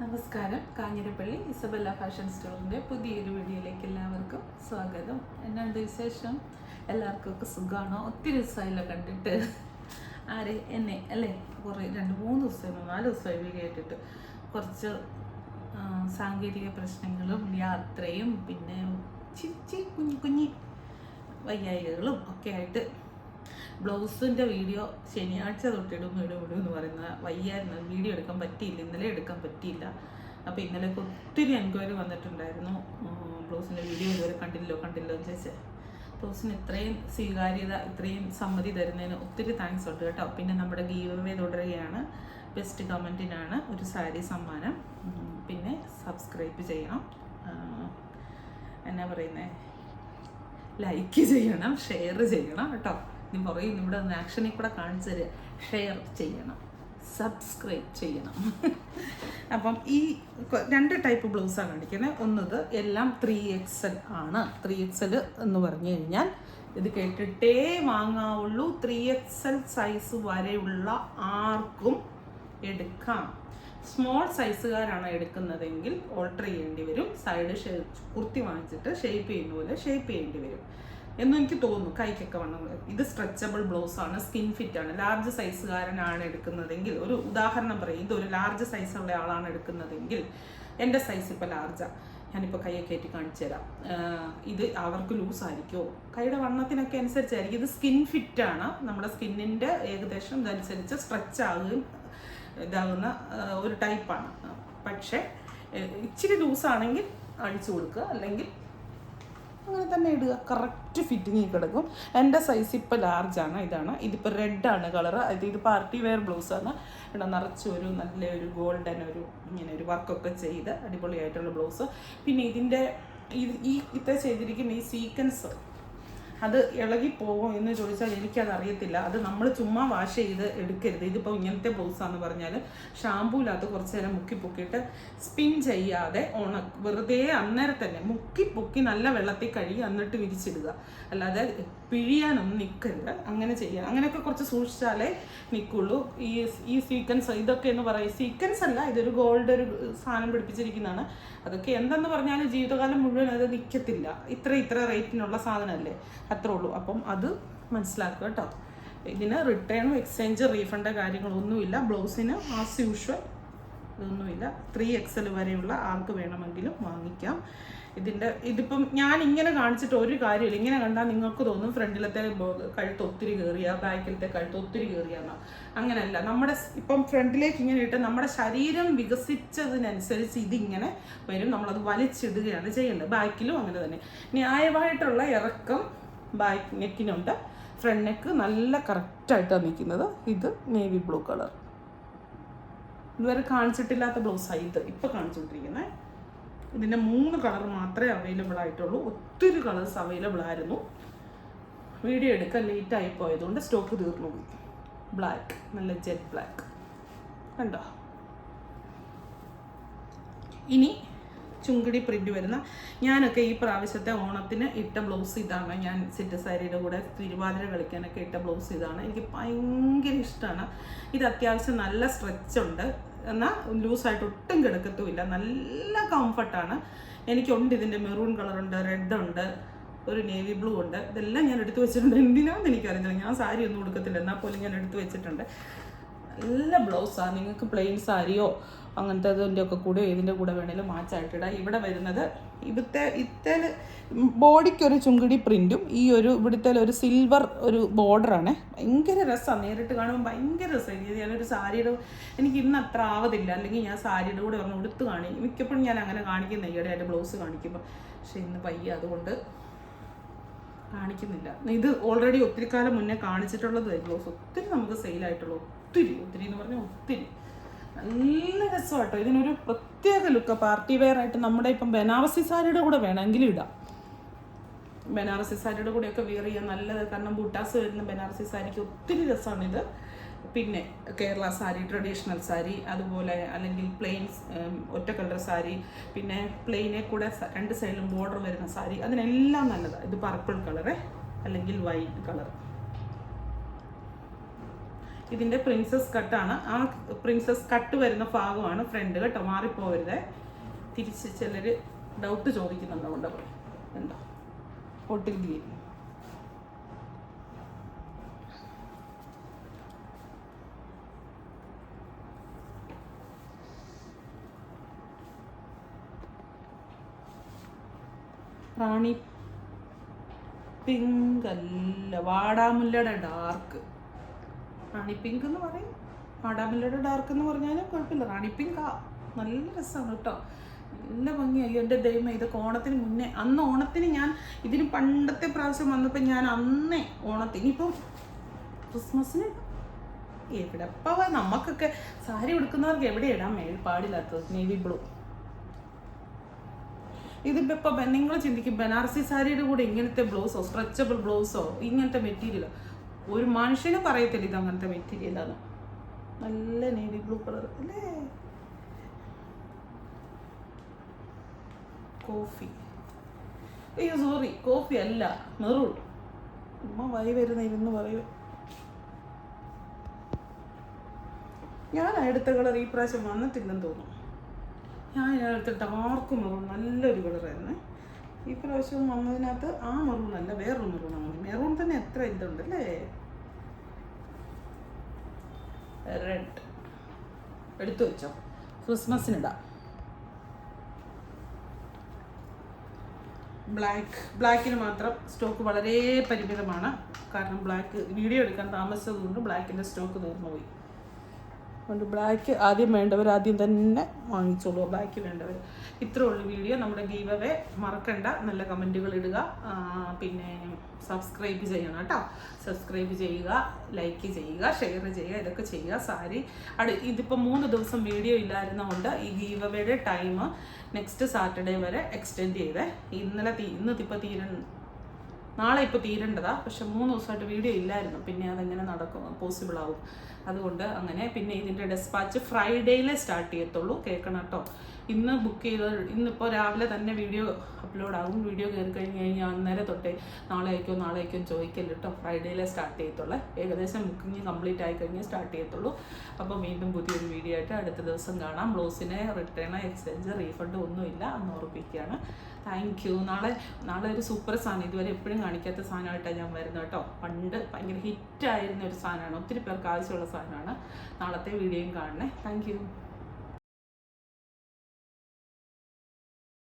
നമസ്കാരം. Kanjirappally Isabella fashion സ്റ്റോറിൻ്റെ പുതിയൊരു വീഡിയോയിലേക്ക് എല്ലാവർക്കും സ്വാഗതം. എന്നാണ്ട് വിശേഷം? എല്ലാവർക്കും സുഖമാണോ? ഒത്തിരി ദിവസമായില്ല കണ്ടിട്ട്. എന്നെ അല്ലേ, കുറേ 2-3 ദിവസമായി 4 ദിവസമായി വീഡിയോ ഇട്ടിട്ട്. കുറച്ച് സാങ്കേതിക പ്രശ്നങ്ങളും യാത്രയും പിന്നെ കുഞ്ഞി വയ്യായികകളും ഒക്കെ ആയിട്ട് ബ്ലൗസിൻ്റെ വീഡിയോ ശനിയാഴ്ച തൊട്ടിടും എന്ന് പറയുന്ന വയ്യായിരുന്നു, വീഡിയോ എടുക്കാൻ പറ്റിയില്ല, ഇന്നലെ എടുക്കാൻ പറ്റിയില്ല. അപ്പോൾ ഇന്നലെയൊക്കെ ഒത്തിരി എൻക്വയറി വന്നിട്ടുണ്ടായിരുന്നു, ബ്ലൗസിൻ്റെ വീഡിയോ ഇതുവരെ കണ്ടില്ലോ എന്ന് ചോദിച്ചേ. ബ്ലൗസിന് ഇത്രയും സ്വീകാര്യത, ഇത്രയും സമ്മതി തരുന്നതിന് ഒത്തിരി താങ്ക്സ് ഉണ്ട് കേട്ടോ. പിന്നെ നമ്മുടെ ഗീവ് അവേ തുടരുകയാണ്. ബെസ്റ്റ് കമൻറ്റിനാണ് ഒരു സാരി സമ്മാനം. പിന്നെ സബ്സ്ക്രൈബ് ചെയ്യണം, എന്നാ പറയുന്നത്, ലൈക്ക് ചെയ്യണം, ഷെയർ ചെയ്യണം കേട്ടോ. നീ പറയും ഇവിടെ ആക്ഷനിൽ കൂടെ കാണിച്ചു തരിക. ഷെയർ ചെയ്യണം, സബ്സ്ക്രൈബ് ചെയ്യണം. അപ്പം ഈ 2 ടൈപ്പ് ബ്ലൗസാണ് കാണിക്കുന്നത്. ഒന്നത് എല്ലാം 3XL ആണ്. 3XL എന്ന് പറഞ്ഞു കഴിഞ്ഞാൽ ഇത് കേട്ടിട്ടേ വാങ്ങാവുള്ളൂ. 3XL സൈസ് വരെയുള്ള ആർക്കും എടുക്കാം. സ്മോൾ സൈസുകാരാണ് എടുക്കുന്നതെങ്കിൽ ഓൾട്ടർ ചെയ്യേണ്ടി വരും. സൈഡ് കുർത്തി വാങ്ങിച്ചിട്ട് ഷേപ്പ് ചെയ്യുന്ന പോലെ ഷേപ്പ് ചെയ്യേണ്ടി വരും എന്നും എനിക്ക് തോന്നുന്നു. കൈക്കൊക്കെ വണ്ണം. ഇത് സ്ട്രെച്ചബിൾ ബ്ലൗസ് ആണ്, സ്കിൻ ഫിറ്റ് ആണ്. ലാർജ് സൈസുകാരനാണ് എടുക്കുന്നതെങ്കിൽ, ഒരു ഉദാഹരണം പറയും, ഇതൊരു ലാർജ് സൈസുള്ള ആളാണ് എടുക്കുന്നതെങ്കിൽ, എൻ്റെ സൈസ് ഇപ്പോൾ ലാർജാണ്, ഞാനിപ്പോൾ കൈയെ കയറ്റി കാണിച്ചു തരാം. ഇത് അവർക്ക് ലൂസായിരിക്കുമോ, കൈയുടെ വണ്ണത്തിനൊക്കെ അനുസരിച്ചായിരിക്കും. ഇത് സ്കിൻ ഫിറ്റാണ്, നമ്മുടെ സ്കിന്നിൻ്റെ ഏകദേശം ഇതനുസരിച്ച് സ്ട്രെച്ച് ആകുകയും ഇതാകുന്ന ഒരു ടൈപ്പാണ്. പക്ഷേ ഇച്ചിരി ലൂസാണെങ്കിൽ അഴിച്ചു കൊടുക്കുക, അല്ലെങ്കിൽ അങ്ങനെ തന്നെ ഇടുക. കറക്റ്റ് ഫിറ്റിങ് കിടക്കും. എൻ്റെ സൈസ് ഇപ്പോൾ ലാർജാണ്. ഇതിപ്പോൾ റെഡാണ് കളറ്. ഇത് പാർട്ടി വെയർ ബ്ലൗസാണ്. ഇവിടെ നിറച്ചൊരു നല്ലൊരു ഗോൾഡൻ ഇങ്ങനെ ഒരു വർക്കൊക്കെ ചെയ്ത് അടിപൊളിയായിട്ടുള്ള ബ്ലൗസ്. പിന്നെ ഇത്ര ചെയ്തിരിക്കുന്ന ഈ സീക്വൻസ് അത് ഇളകിപ്പോകും എന്ന് ചോദിച്ചാൽ എനിക്കത് അറിയത്തില്ല. അത് നമ്മൾ ചുമ്മാ വാഷ് ചെയ്ത് എടുക്കരുത്. ഇതിപ്പോൾ ഇങ്ങനത്തെ ബ്ലൗസാന്ന് പറഞ്ഞാൽ ഷാമ്പൂവിനകത്ത് കുറച്ച് നേരം മുക്കിപ്പൊക്കിയിട്ട് സ്പിൻ ചെയ്യാതെ വെറുതെ അന്നേരം തന്നെ മുക്കിപ്പൊക്കി നല്ല വെള്ളത്തിൽ കഴുകി എന്നിട്ട് വിരിച്ചിടുക. അല്ലാതെ പിഴിയാനൊന്നും നിൽക്കരുത്. അങ്ങനെ ചെയ്യാം. അങ്ങനെയൊക്കെ കുറച്ച് സൂക്ഷിച്ചാലേ നിൽക്കുള്ളൂ. ഈ സീക്വൻസ് ഇതൊക്കെ എന്ന് പറയും, സീക്വൻസ് അല്ല, ഇതൊരു ഗോൾഡ് ഒരു സാധനം പിടിപ്പിച്ചിരിക്കുന്നതാണ്. അതൊക്കെ എന്തെന്ന് പറഞ്ഞാലും ജീവിതകാലം മുഴുവൻ അത് നിൽക്കത്തില്ല. ഇത്ര റേറ്റിനുള്ള സാധനമല്ലേ, അത്രേ ഉള്ളൂ. അപ്പം അത് മനസ്സിലാക്കുക കേട്ടോ. ഇതിന് റിട്ടേണും എക്സ്ചേഞ്ച് റീഫണ്ട് കാര്യങ്ങളൊന്നുമില്ല. ബ്ലൗസിന് ആസ് യൂഷ്വൽ ഇതൊന്നുമില്ല. 3XL വരെയുള്ള ആൾക്ക് വേണമെങ്കിലും വാങ്ങിക്കാം. ഇതിപ്പം ഞാൻ ഇങ്ങനെ കാണിച്ചിട്ട് ഒരു കാര്യമില്ല. ഇങ്ങനെ കണ്ടാൽ നിങ്ങൾക്ക് തോന്നും ഫ്രണ്ടിലത്തെ കഴുത്ത് ഒത്തിരി കയറിയ, ബാക്കിലത്തെ കഴുത്ത് ഒത്തിരി കയറിയാന്നോ. അങ്ങനെയല്ല. ഇപ്പം ഫ്രണ്ടിലേക്ക് ഇങ്ങനെ ഇട്ട് നമ്മുടെ ശരീരം വികസിച്ചതിനനുസരിച്ച് ഇതിങ്ങനെ വരും. നമ്മളത് വലിച്ചിടുകയാണ് ചെയ്യേണ്ടത്. ബാക്കിലും അങ്ങനെ തന്നെ ന്യായമായിട്ടുള്ള ഇറക്കം ബാക്ക് നെക്കിനുണ്ട്. ഫ്രണ്ട് നെക്ക് നല്ല കറക്റ്റായിട്ടാണ് നിൽക്കുന്നത്. ഇത് നേവി ബ്ലൂ കളർ, ഇതുവരെ കാണിച്ചിട്ടില്ലാത്ത ബ്ലൗസാണ് ഇത് ഇപ്പോൾ കാണിച്ചുകൊണ്ടിരിക്കുന്നത്. ഇതിൻ്റെ 3 കളർ മാത്രമേ അവൈലബിൾ ആയിട്ടുള്ളൂ. ഒത്തിരി കളേഴ്സ് അവൈലബിൾ ആയിരുന്നു. വീഡിയോ എടുക്കാൻ ലേറ്റായി പോയതുകൊണ്ട് സ്റ്റോക്ക് തീർന്നു പോയി. ബ്ലാക്ക്, നല്ല ജെറ്റ് ബ്ലാക്ക് കണ്ടോ. ഇനി ചുങ്കിടി പ്രിൻ്റ് വരുന്ന, ഞാനൊക്കെ ഈ പ്രാവശ്യത്തെ ഓണത്തിന് ഇട്ട ബ്ലൗസ് ഇതാണ്. ഞാൻ സെറ്റ് സാരിയുടെ കൂടെ തിരുവാതിര കളിക്കാനൊക്കെ ഇട്ട ബ്ലൗസ് ഇതാണ്. എനിക്ക് ഭയങ്കര ഇഷ്ടമാണ്. ഇത് അത്യാവശ്യം നല്ല സ്ട്രെച്ചുണ്ട്, എന്നാൽ ലൂസായിട്ട് ഒട്ടും കിടക്കത്തുമില്ല. നല്ല കംഫർട്ടാണ്. എനിക്കുണ്ട് ഇതിൻ്റെ മെറൂൺ കളറുണ്ട്, റെഡ് ഉണ്ട്, ഒരു നേവി ബ്ലൂ ഉണ്ട്. ഇതെല്ലാം ഞാൻ എടുത്തു വെച്ചിട്ടുണ്ട്. എന്തിനാണെന്ന് എനിക്കറിയില്ല. ഞാൻ സാരി ഒന്നും കൊടുക്കത്തില്ല, എന്നാൽ പോലും ഞാൻ എടുത്തു വെച്ചിട്ടുണ്ട്. നല്ല ബ്ലൗസാണ്. നിങ്ങൾക്ക് പ്ലെയിൻ സാരിയോ അങ്ങനത്തെ ഇതിൻ്റെ ഒക്കെ കൂടെ ഇതിൻ്റെ കൂടെ വേണമെങ്കിലും മാച്ചായിട്ടിടാം. ഇവിടെ വരുന്നത് ഇത്തേ ബോഡിക്കൊരു ചുങ്കിടി പ്രിൻറ്റും ഇവിടുത്തെ ഒരു സിൽവർ ഒരു ബോർഡറാണ്. ഭയങ്കര രസമാണ്. നേരിട്ട് കാണുമ്പോൾ ഭയങ്കര രസമാണ്. ഞാനൊരു സാരിയുടെ എനിക്ക് ഇന്ന് അത്ര ആവതില്ല, അല്ലെങ്കിൽ ഞാൻ സാരിയുടെ കൂടെ പറഞ്ഞ് ഉടുത്ത് കാണിക്കും. മിക്കപ്പോഴും ഞാൻ അങ്ങനെ കാണിക്കുന്ന ഈയിടെയായിട്ട് ബ്ലൗസ് കാണിക്കുമ്പോൾ. പക്ഷെ ഇന്ന് പയ്യ അതുകൊണ്ട് കാണിക്കുന്നില്ല. ഇത് ഓൾറെഡി ഒത്തിരി കാലം മുന്നേ കാണിച്ചിട്ടുള്ളത് ബ്ലൗസ്. ഒത്തിരി നമുക്ക് സെയിലായിട്ടുള്ളൂ. ഒത്തിരി എന്ന് പറഞ്ഞാൽ ഒത്തിരി നല്ല രസമാട്ടോ. ഇതിനൊരു പ്രത്യേക ലുക്ക്. പാർട്ടി വെയർ ആയിട്ട് നമ്മുടെ ഇപ്പം ബനാറസി സാരിയുടെ കൂടെ വേണമെങ്കിലും ഇടാം. ബനാറസി സാരിയുടെ കൂടെയൊക്കെ വെയർ ചെയ്യാൻ നല്ലത്. കാരണം ബൂട്ടാസ് വരുന്ന ബനാറസി സാരിക്ക് ഒത്തിരി രസമാണിത്. പിന്നെ കേരള സാരി, ട്രഡീഷണൽ സാരി, അതുപോലെ അല്ലെങ്കിൽ പ്ലെയിൻ ഒറ്റ കളർ സാരി, പിന്നെ പ്ലെയിനെ കൂടെ 2 സൈഡിലും ബോർഡർ വരുന്ന സാരി, അതിനെല്ലാം നല്ലതാണ്. ഇത് പർപ്പിൾ കളറ് അല്ലെങ്കിൽ വൈറ്റ് കളർ. ഇതിൻ്റെ പ്രിൻസസ് കട്ടാണ്. ആ പ്രിൻസസ് കട്ട് വരുന്ന ഭാഗമാണ് ഫ്രണ്ട് കേട്ടോ, മാറിപ്പോവരുത്. തിരിച്ച് ചിലർ ഡൗട്ട് ചോദിക്കുന്നുണ്ട്, കൊണ്ട് ഉണ്ടോ ബോട്ടിൽ ഗ്രീൻ. റാണി പിങ്ക് അല്ല, വാടാമുല്ലയുടെ ഡാർക്ക്. റാണി പിങ്ക് എന്ന് പറയും, വാടാമുല്ലയുടെ ഡാർക്ക് എന്ന് പറഞ്ഞാലും കുഴപ്പമില്ല. റാണി പിങ്ക് നല്ല രസമാണ് കേട്ടോ, നല്ല ഭംഗിയായി. എൻ്റെ ദൈവം, ഇതൊക്കെ ഓണത്തിന് മുന്നേ, അന്ന് ഓണത്തിന് ഞാൻ ഇതിന് പണ്ടത്തെ പ്രാവശ്യം വന്നപ്പോൾ ഞാൻ അന്നേ ഓണത്തിന്, ഇപ്പം ക്രിസ്മസിന് എവിടെ ഇപ്പം നമുക്കൊക്കെ സാരി ഉടുക്കുന്നവർക്ക് എവിടെ ഇടാൻ പാടില്ലാത്തത് നേവി ബ്ലൂ. ഇതിപ്പോൾ ഇപ്പം നിങ്ങൾ ചിന്തിക്കും ബനാറസി സാരിയുടെ കൂടെ ഇങ്ങനത്തെ ബ്ലൗസോ, സ്ട്രെച്ചബിൾ ബ്ലൗസോ, ഇങ്ങനത്തെ മെറ്റീരിയലോ, ഒരു മനുഷ്യന് പറയത്തില്ല ഇത് അങ്ങനത്തെ മെറ്റീരിയലാണ്. നല്ല നേവി ബ്ലൂ കളർ അല്ലേ. കോഫി, അയ്യോ സോറി, കോഫി അല്ല, മെറൂൺ. ഉമ്മ വൈ വരുന്ന ഇരുന്ന് പറയും. ഞാൻ അടുത്ത കളർ ഈ പ്രാവശ്യം വന്നിട്ടില്ലെന്ന് തോന്നുന്നു. ഞാൻ അടുത്ത ഡാർക്ക് മെറൂൺ, നല്ലൊരു കളറായിരുന്നു. ഈ പ്രാവശ്യം വന്നതിനകത്ത് ആ മെറൂൺ അല്ല, വേറൊരു മെറൂണാണ്. മെറൂൺ തന്നെ എത്ര ഇതുണ്ടല്ലേ. റെഡ് എടുത്തു വെച്ചോ, ക്രിസ്മസിനിടാം. ബ്ലാക്കിന് മാത്രം സ്റ്റോക്ക് വളരെ പരിമിതമാണ്. കാരണം ബ്ലാക്ക് വീഡിയോ എടുക്കാൻ താമസിച്ചതുകൊണ്ട് ബ്ലാക്കിൻ്റെ സ്റ്റോക്ക് തീർന്നു പോയി. അതുകൊണ്ട് ബ്ലാക്ക് ആദ്യം വേണ്ടവർ ആദ്യം തന്നെ വാങ്ങിച്ചോളൂ, ബ്ലാക്ക് വേണ്ടവർ. ഇത്രേ ഉള്ളൂ വീഡിയോ. നമ്മുടെ ഗീവ് അവേ മറക്കണ്ട, നല്ല കമൻറ്റുകൾ ഇടുക, പിന്നെ സബ്സ്ക്രൈബ് ചെയ്യണം കേട്ടോ. സബ്സ്ക്രൈബ് ചെയ്യുക, ലൈക്ക് ചെയ്യുക, ഷെയർ ചെയ്യുക, ഇതൊക്കെ ചെയ്യുക. സാരി ഇതിപ്പോൾ 3 ദിവസം വീഡിയോ ഇല്ലായിരുന്നതുകൊണ്ട് ഈ ഗീവ് അവേയുടെ ടൈം നെക്സ്റ്റ് സാറ്റർഡേ വരെ എക്സ്റ്റെൻഡ് ചെയ്തേ. ഇന്നിപ്പോൾ നാളെ ഇപ്പോൾ തീരേണ്ടതാ, പക്ഷെ 3 ദിവസമായിട്ട് വീഡിയോ ഇല്ലായിരുന്നു. പിന്നെ അതെങ്ങനെ നടക്കും, പോസിബിൾ ആവും. അതുകൊണ്ട് അങ്ങനെ. പിന്നെ ഇതിൻ്റെ ഡെസ്പാച്ച് ഫ്രൈഡേയിലേ സ്റ്റാർട്ട് ചെയ്യത്തുള്ളൂ, കേൾക്കണം കേട്ടോ. ഇന്ന് ബുക്ക് ചെയ്ത് ഇന്നിപ്പോൾ രാവിലെ തന്നെ വീഡിയോ അപ്ലോഡ് ആകും. വീഡിയോ കയറി കഴിഞ്ഞാൽ അന്നേരം തൊട്ടേ നാളെ അയക്കും ചോദിക്കല്ലോ കേട്ടോ. ഫ്രൈഡേയിലേ സ്റ്റാർട്ട് ചെയ്യത്തുള്ളൂ. ഏകദേശം ബുക്കിംഗ് കംപ്ലീറ്റ് ആയി കഴിഞ്ഞാൽ സ്റ്റാർട്ട് ചെയ്യത്തുള്ളൂ. അപ്പോൾ വീണ്ടും പുതിയൊരു വീഡിയോ ആയിട്ട് അടുത്ത ദിവസം കാണാം. ബ്ലൗസിന് റിട്ടേൺ, എക്സ്ചേഞ്ച്, റീഫണ്ട് ഒന്നുമില്ല എന്ന് ഓർപ്പിക്കുകയാണ്. Thank you. നാളെ ഒരു സൂപ്പർ സാധനം, ഇതുവരെ എപ്പോഴും കാണിക്കാത്ത സാധനമായിട്ടാണ് ഞാൻ വരുന്നത് കേട്ടോ. പണ്ട് ഭയങ്കര ഹിറ്റായിരുന്ന ഒരു സാധനമാണ്, ഒത്തിരി പേർക്ക് ആവശ്യമുള്ള സാധനമാണ്. നാളത്തെ വീഡിയോയും കാണണേ. Thank you.